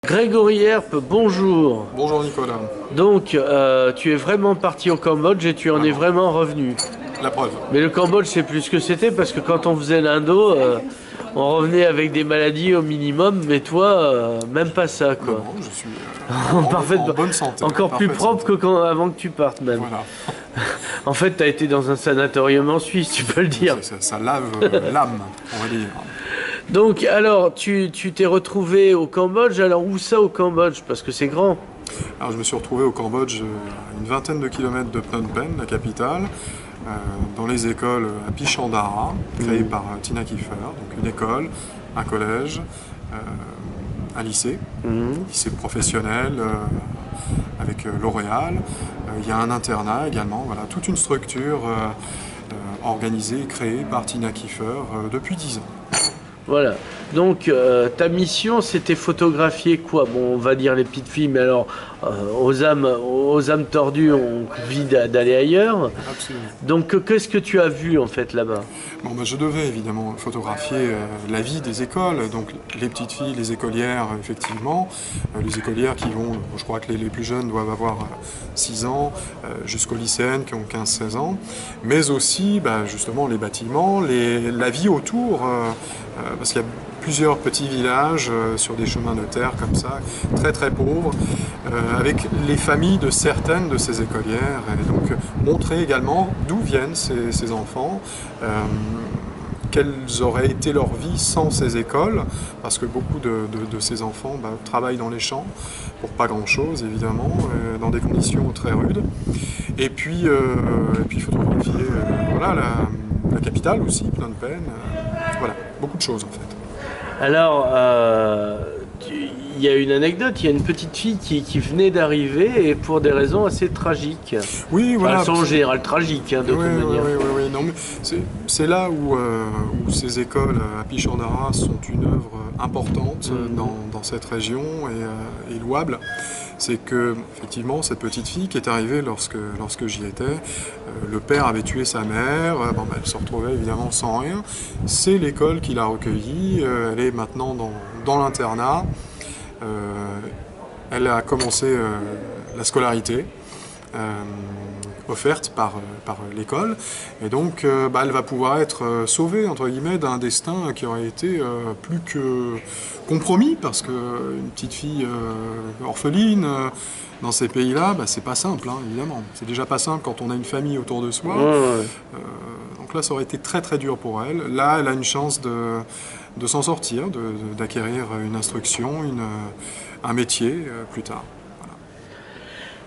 Grégory Herpe, bonjour. Bonjour Nicolas. Donc, tu es vraiment parti au Cambodge et tu en es vraiment revenu. La preuve. Mais le Cambodge, c'est plus ce que c'était parce que quand on faisait l'Indo, on revenait avec des maladies au minimum, mais toi, même pas ça, quoi. Non, je suis en bonne santé. Encore plus propre que avant que tu partes, même. Voilà. En fait, tu as été dans un sanatorium en Suisse, tu peux le dire. Ça lave l'âme, on va dire. Donc, alors, tu t'es retrouvé au Cambodge. Alors, où ça au Cambodge? Parce que c'est grand. Alors, je me suis retrouvé au Cambodge, à une vingtaine de kilomètres de Phnom Penh, la capitale, dans les écoles à Pichandara, créées par Tina Kiefer. Donc, une école, un collège, un lycée, lycée professionnel avec L'Oréal. Il y a un internat également, voilà, toute une structure organisée et créée par Tina Kiefer depuis 10 ans. Voilà. Donc, ta mission, c'était photographier quoi? Bon, on va dire les petites filles, mais alors, aux âmes tordues, on vit d'aller ailleurs. Absolument. Donc, qu'est-ce que tu as vu, en fait, là-bas? Bon, ben, je devais évidemment photographier la vie des écoles, donc les petites filles, les écolières, effectivement, les écolières qui vont, je crois que les plus jeunes doivent avoir 6 ans, jusqu'aux lycéennes qui ont 15-16 ans, mais aussi, justement, les bâtiments, la vie autour, parce qu'il y a plusieurs petits villages sur des chemins de terre comme ça, très très pauvres, avec les familles de certaines de ces écolières, et donc montrer également d'où viennent ces enfants, quelles auraient été leur vie sans ces écoles, parce que beaucoup de ces enfants travaillent dans les champs, pour pas grand chose évidemment, dans des conditions très rudes, et puis photographier voilà, la capitale aussi, Phnom Penh, voilà, beaucoup de choses en fait. Alors, il y a une anecdote, il y a une petite fille qui venait d'arriver et pour des raisons assez tragiques. Oui, voilà. Elles sont en général tragiques, de toute manière. Oui. Non, mais c'est là où ces écoles à Pichandara sont une œuvre importante dans cette région et louable. C'est que, effectivement, cette petite fille qui est arrivée lorsque j'y étais, le père avait tué sa mère, elle se retrouvait évidemment sans rien. C'est l'école qui l'a recueillie, elle est maintenant dans l'internat. Elle a commencé la scolarité offerte par l'école, et donc elle va pouvoir être sauvée entre guillemets d'un destin qui aurait été plus que compromis, parce qu'une petite fille orpheline dans ces pays-là, c'est pas simple, hein, évidemment. C'est déjà pas simple quand on a une famille autour de soi. Donc là, ça aurait été très très dur pour elle. Là, elle a une chance de s'en sortir, d'acquérir une instruction, un métier plus tard. Voilà.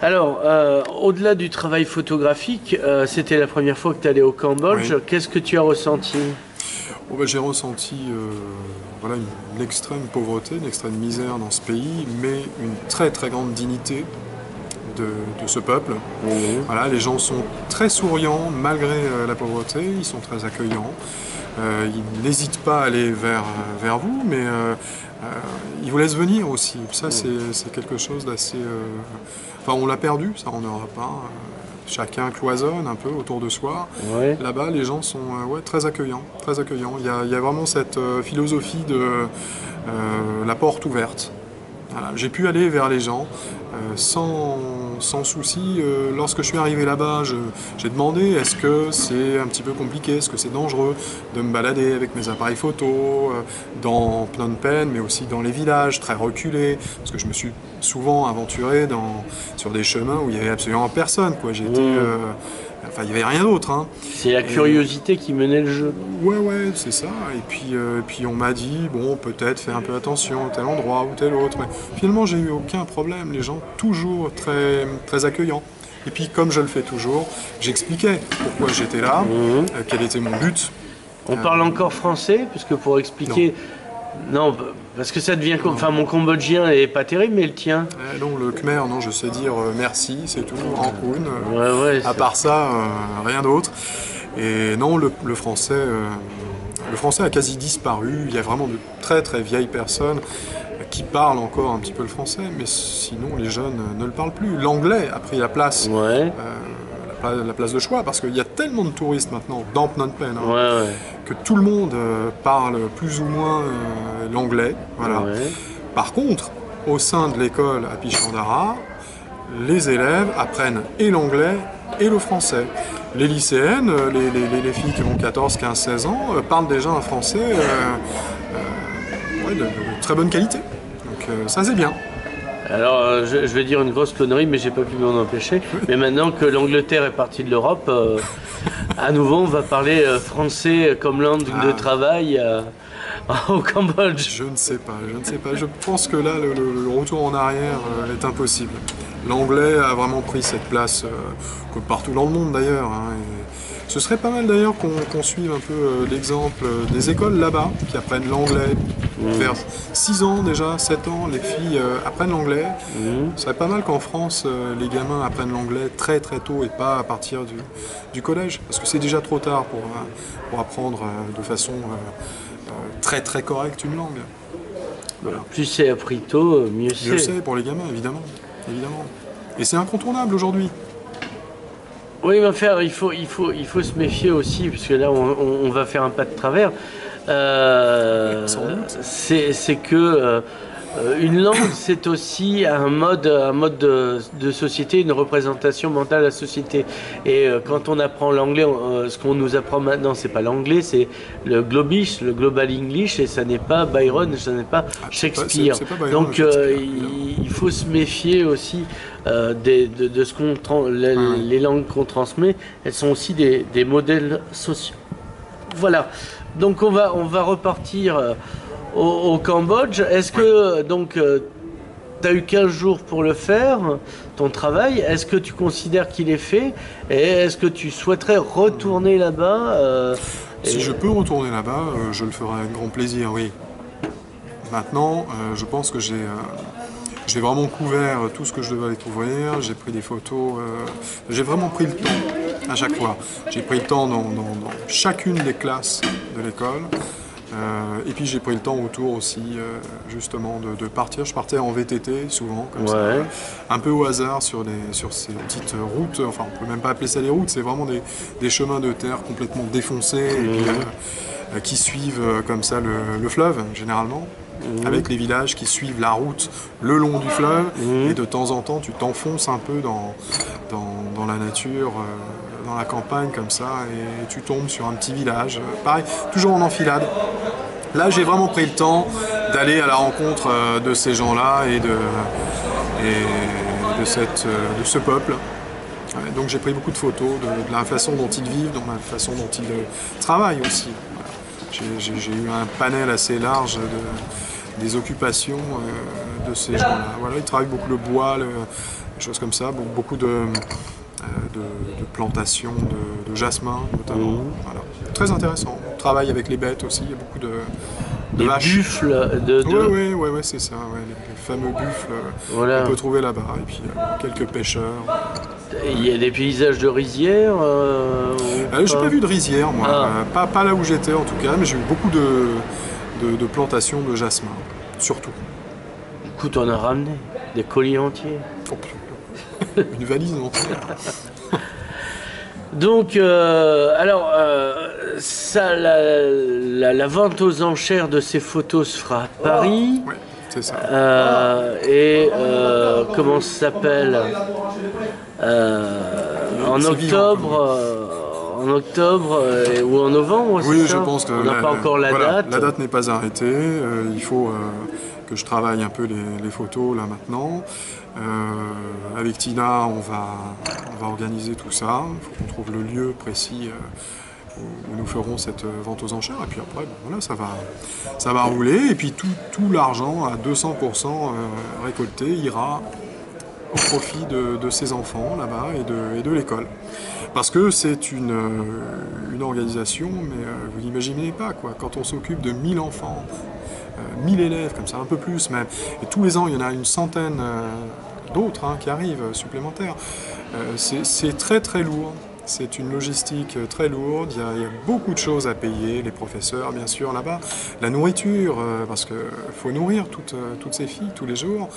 Alors, au-delà du travail photographique, c'était la première fois que tu allais au Cambodge. Oui. Qu'est-ce que tu as ressenti? J'ai ressenti voilà, une extrême pauvreté, une extrême misère dans ce pays, mais une très très grande dignité de ce peuple. Voilà, les gens sont très souriants malgré la pauvreté, ils sont très accueillants. Ils n'hésitent pas à aller vers vous, mais ils vous laissent venir aussi. Ça, c'est quelque chose d'assez... Enfin, on l'a perdu, ça, en Europe. Chacun cloisonne un peu autour de soi. Ouais. Là-bas, les gens sont très accueillants. Très accueillants. Il y a vraiment cette philosophie de la porte ouverte. Voilà. J'ai pu aller vers les gens sans souci. Lorsque je suis arrivé là-bas, j'ai demandé est-ce que c'est un petit peu compliqué, est-ce que c'est dangereux de me balader avec mes appareils photo dans Phnom Penh, mais aussi dans les villages très reculés, parce que je me suis souvent aventuré sur des chemins où il n'y avait absolument personne, quoi. Enfin, il n'y avait rien d'autre. Hein. C'est la curiosité qui menait le jeu. Ouais, c'est ça. Et puis on m'a dit, bon, peut-être fais un peu attention, tel endroit ou tel autre. Mais finalement, j'ai eu aucun problème. Les gens toujours très, très accueillants. Et puis, comme je le fais toujours, j'expliquais pourquoi j'étais là, quel était mon but. On parle encore français, puisque pour expliquer... Non, parce que ça devient... Enfin, mon cambodgien est pas terrible, mais le tien... Non, le khmer, non, je sais dire merci, c'est tout, Rangoon. Ouais, à part ça, rien d'autre. Et non, le français a quasi disparu. Il y a vraiment de très très vieilles personnes qui parlent encore un petit peu le français, mais sinon les jeunes ne le parlent plus. L'anglais a pris la place. La place de choix, parce qu'il y a tellement de touristes maintenant dans Phnom Penh que tout le monde parle plus ou moins l'anglais. Voilà. Par contre, au sein de l'école à Pichandara, les élèves apprennent et l'anglais et le français. Les lycéennes, les filles qui ont 14, 15, 16 ans, parlent déjà un français de très bonne qualité. Donc ça c'est bien. Alors, je vais dire une grosse connerie, mais j'ai pas pu m'en empêcher. Mais maintenant que l'Angleterre est partie de l'Europe, à nouveau, on va parler français comme langue de travail au Cambodge. Je ne sais pas. Je pense que là, le retour en arrière est impossible. L'anglais a vraiment pris cette place, comme partout dans le monde d'ailleurs. Hein, ce serait pas mal d'ailleurs qu'on suive un peu l'exemple des écoles là-bas qui apprennent l'anglais. Vers 6 ans déjà, 7 ans, les filles apprennent l'anglais. Ce serait pas mal qu'en France, les gamins apprennent l'anglais très très tôt et pas à partir du collège. Parce que c'est déjà trop tard pour apprendre de façon très très correcte une langue. Voilà. Plus c'est appris tôt, mieux c'est. Mieux c'est pour les gamins, évidemment. Et c'est incontournable aujourd'hui. Oui, mais enfin, il faut se méfier aussi, puisque là, on va faire un pas de travers. C'est que une langue, c'est aussi un mode de société, une représentation mentale de la société. Et quand on apprend l'anglais, ce qu'on nous apprend maintenant, c'est pas l'anglais, c'est le globish, le global English, et ça n'est pas Byron, ça n'est pas Shakespeare. C'est pas Byron, donc il faut se méfier aussi de ce qu'on les langues qu'on transmet. Elles sont aussi des modèles sociaux. Voilà. Donc on va repartir au Cambodge. Est-ce que donc tu as eu 15 jours pour le faire, ton travail? Est-ce que tu considères qu'il est fait? Et est-ce que tu souhaiterais retourner là-bas Si je peux retourner là-bas, je le ferai avec grand plaisir, oui. Maintenant, je pense que j'ai vraiment couvert tout ce que je devais couvrir. J'ai pris des photos. J'ai vraiment pris le temps à chaque fois. J'ai pris le temps dans chacune des classes de l'école. Et puis j'ai pris le temps autour aussi, justement, de partir. Je partais en VTT souvent, comme ça, un peu au hasard sur ces petites routes. Enfin, on peut même pas appeler ça des routes, c'est vraiment des chemins de terre complètement défoncés et puis, qui suivent comme ça le fleuve, généralement. Avec les villages qui suivent la route le long du fleuve, et de temps en temps tu t'enfonces un peu dans la nature, dans la campagne comme ça, et tu tombes sur un petit village, pareil, toujours en enfilade. Là j'ai vraiment pris le temps d'aller à la rencontre de ces gens-là et de ce peuple. Ouais, donc j'ai pris beaucoup de photos de la façon dont ils vivent, de la façon dont ils travaillent aussi. Voilà. J'ai eu un panel assez large des occupations de ces gens-là. Voilà, ils travaillent beaucoup le bois, des choses comme ça, beaucoup de plantations de jasmin notamment. Voilà. Très intéressant. On travaille avec les bêtes aussi, il y a beaucoup de vaches. Buffles Oui, c'est ça, les fameux buffles qu'on peut trouver là-bas. Et puis quelques pêcheurs. Il y a des paysages de rizières j'ai pas vu de rizière, moi. Pas là où j'étais en tout cas, mais j'ai eu beaucoup de plantations de jasmin, surtout. Écoute, on a ramené des colis entiers. Une valise entière. Donc, alors, la vente aux enchères de ces photos se fera à Paris. Oui, c'est ça. Comment ça s'appelle en octobre ou en novembre? Oui, je pense que on n'a pas encore la date. La date n'est pas arrêtée. Il faut que je travaille un peu les photos là maintenant. Avec Tina, on va organiser tout ça. Il faut qu'on trouve le lieu précis où nous ferons cette vente aux enchères. Et puis après, voilà, ça va rouler. Et puis tout l'argent à 200% récolté ira au profit de ces enfants là-bas et de l'école. Parce que c'est une organisation, mais vous n'imaginez pas, quoi. Quand on s'occupe de 1000 enfants, 1000 élèves, comme ça, un peu plus même, et tous les ans, il y en a une centaine d'autres qui arrivent supplémentaires, c'est très très lourd. C'est une logistique très lourde, il y a beaucoup de choses à payer, les professeurs bien sûr là-bas, la nourriture, parce qu'il faut nourrir toutes ces filles tous les jours,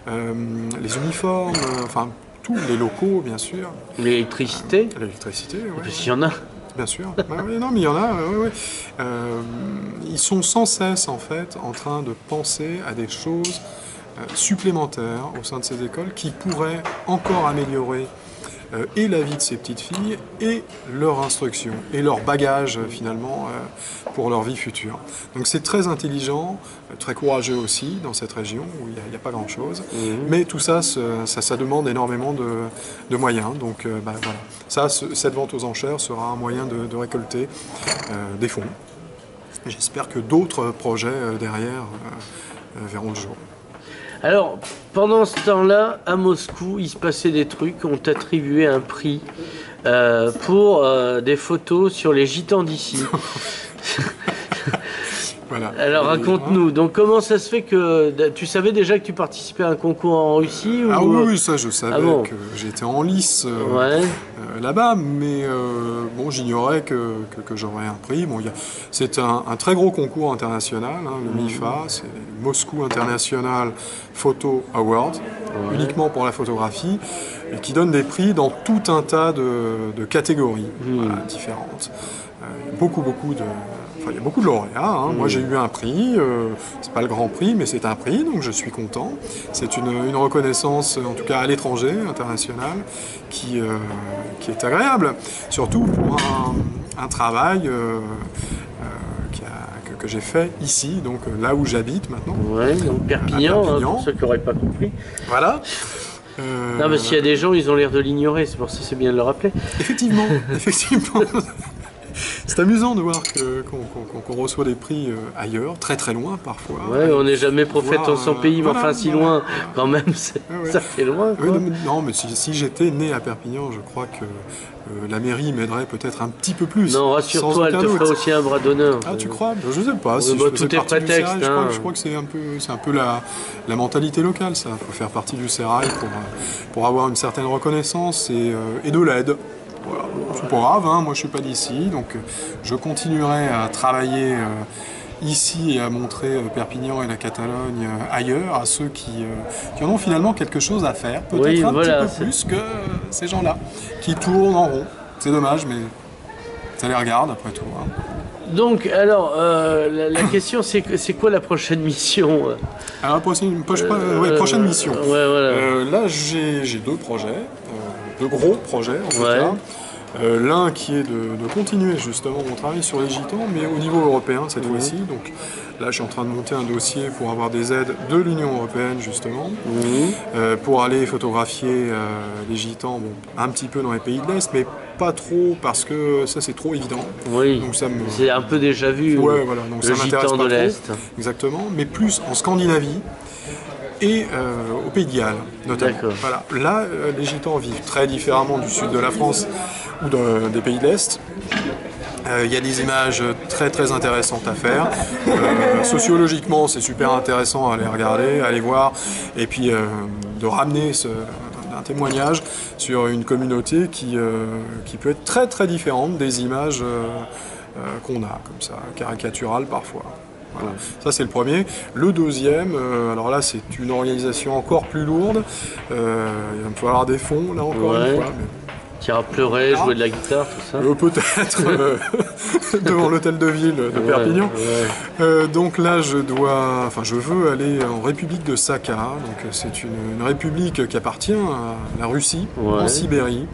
les uniformes, enfin tous les locaux bien sûr. L'électricité L'électricité, oui. Parce qu'il y en a. Bien sûr, non mais il y en a, ils sont sans cesse en fait en train de penser à des choses supplémentaires au sein de ces écoles qui pourraient encore améliorer et la vie de ces petites filles et leur instruction et leur bagage finalement pour leur vie future. Donc c'est très intelligent, très courageux aussi dans cette région où il n'y a pas grand chose, mais tout ça, ça demande énormément de moyens. Donc voilà, cette vente aux enchères sera un moyen de récolter des fonds. J'espère que d'autres projets derrière verront le jour. Alors, pendant ce temps-là, à Moscou, il se passait des trucs. On t'attribuait un prix pour des photos sur les gitans d'ici. Voilà. Alors, raconte-nous. Donc, comment ça se fait que... Tu savais déjà que tu participais à un concours en Russie ou... Ah oui, ça je savais que j'étais en lice là-bas, mais bon, j'ignorais que j'aurais un prix. Bon, c'est un très gros concours international, hein, le MIFA, c'est le Moscou International Photo Award, uniquement pour la photographie, et qui donne des prix dans tout un tas de catégories différentes. Il y a beaucoup de lauréats. Hein. Moi, j'ai eu un prix. C'est pas le grand prix, mais c'est un prix, donc je suis content. C'est une reconnaissance, en tout cas à l'étranger, internationale, qui est agréable. Surtout pour un travail que j'ai fait ici, donc là où j'habite maintenant. Ouais, donc Perpignan, pour ceux qui n'auraient pas compris. Voilà. Non, mais s'il y a des gens, ils ont l'air de l'ignorer, c'est pour ça que c'est bien de le rappeler. Effectivement. C'est amusant de voir qu'on reçoit des prix ailleurs, très très loin parfois. Ouais, on n'est jamais prophète en son pays, mais enfin si loin, quand même, ça fait loin. Quoi. Non, mais si j'étais né à Perpignan, je crois que la mairie m'aiderait peut-être un petit peu plus. Non, rassure-toi, elle te fera aussi un bras d'honneur. Ah, tu crois? Je sais pas. Si tout est prétexte. Je crois que c'est un peu la mentalité locale, ça. Il faut faire partie du sérail pour avoir une certaine reconnaissance et de l'aide. Voilà. C'est pas grave, hein, moi je suis pas d'ici, donc je continuerai à travailler ici et à montrer Perpignan et la Catalogne ailleurs, à ceux qui en ont finalement quelque chose à faire, peut-être petit peu plus que ces gens-là, qui tournent en rond. C'est dommage, mais ça les regarde après tout. Hein. Donc, alors, la question, c'est quoi la prochaine mission? Alors, prochaine mission. Là, j'ai deux projets, deux gros projets en tout cas. L'un qui est de continuer justement mon travail sur les gitans, mais au niveau européen cette fois-ci. Donc là, je suis en train de monter un dossier pour avoir des aides de l'Union européenne justement, pour aller photographier les gitans, un petit peu dans les pays de l'Est, mais pas trop parce que ça c'est trop évident. Oui, c'est un peu déjà vu. Ouais, voilà. Donc le ça m'intéresse gitan pas de trop. l'Est. Exactement, mais plus en Scandinavie. Et au Pays de Galles, notamment. Voilà. Là, les gitans vivent très différemment du sud de la France ou des pays de l'Est. Il y a des images très très intéressantes à faire. Sociologiquement, c'est super intéressant à les regarder, à les voir, et puis de ramener un témoignage sur une communauté qui peut être très très différente des images qu'on a, comme ça, caricaturales parfois. Voilà. Ça c'est le premier. Le deuxième, alors là c'est une organisation encore plus lourde. Il va me falloir des fonds là encore une fois. Tu iras pleurer, jouer de la guitare, tout ça. Peut-être devant l'hôtel de ville de Perpignan. Donc là je veux aller en République de Sakha. Donc c'est une république qui appartient à la Russie, en Sibérie.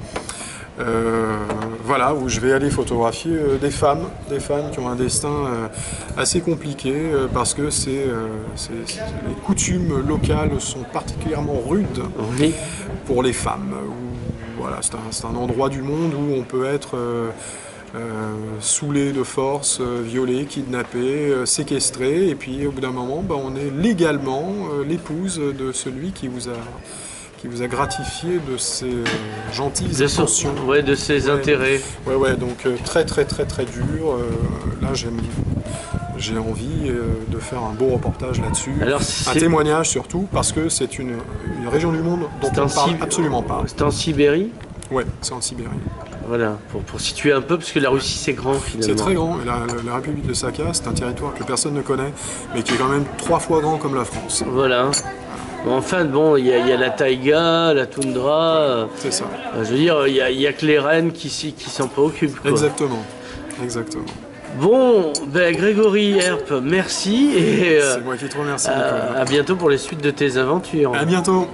Voilà, où je vais aller photographier des femmes qui ont un destin assez compliqué parce que les coutumes locales sont particulièrement rudes pour les femmes. Voilà, c'est un endroit du monde où on peut être saoulé de force, violé, kidnappé, séquestré, et puis au bout d'un moment, on est légalement l'épouse de celui qui vous a gratifié de ses gentilles intentions. De ses intérêts. Donc très très très très dur. Là j'ai envie de faire un beau reportage là-dessus. Un témoignage surtout, parce que c'est une région du monde dont on ne parle absolument pas. C'est en Sibérie? Ouais, c'est en Sibérie. Voilà, pour situer un peu, parce que la Russie c'est grand finalement. C'est très grand, et la République de Sakha, c'est un territoire que personne ne connaît, mais qui est quand même 3 fois grand comme la France. Voilà. Enfin, il y a la taïga, la toundra. C'est ça. Je veux dire, il y a que les rennes qui s'en préoccupent. Quoi. Exactement. Bon, ben Grégory Herp, merci et C'est moi qui te remercie, Nicolas. à bientôt pour les suites de tes aventures. À bientôt.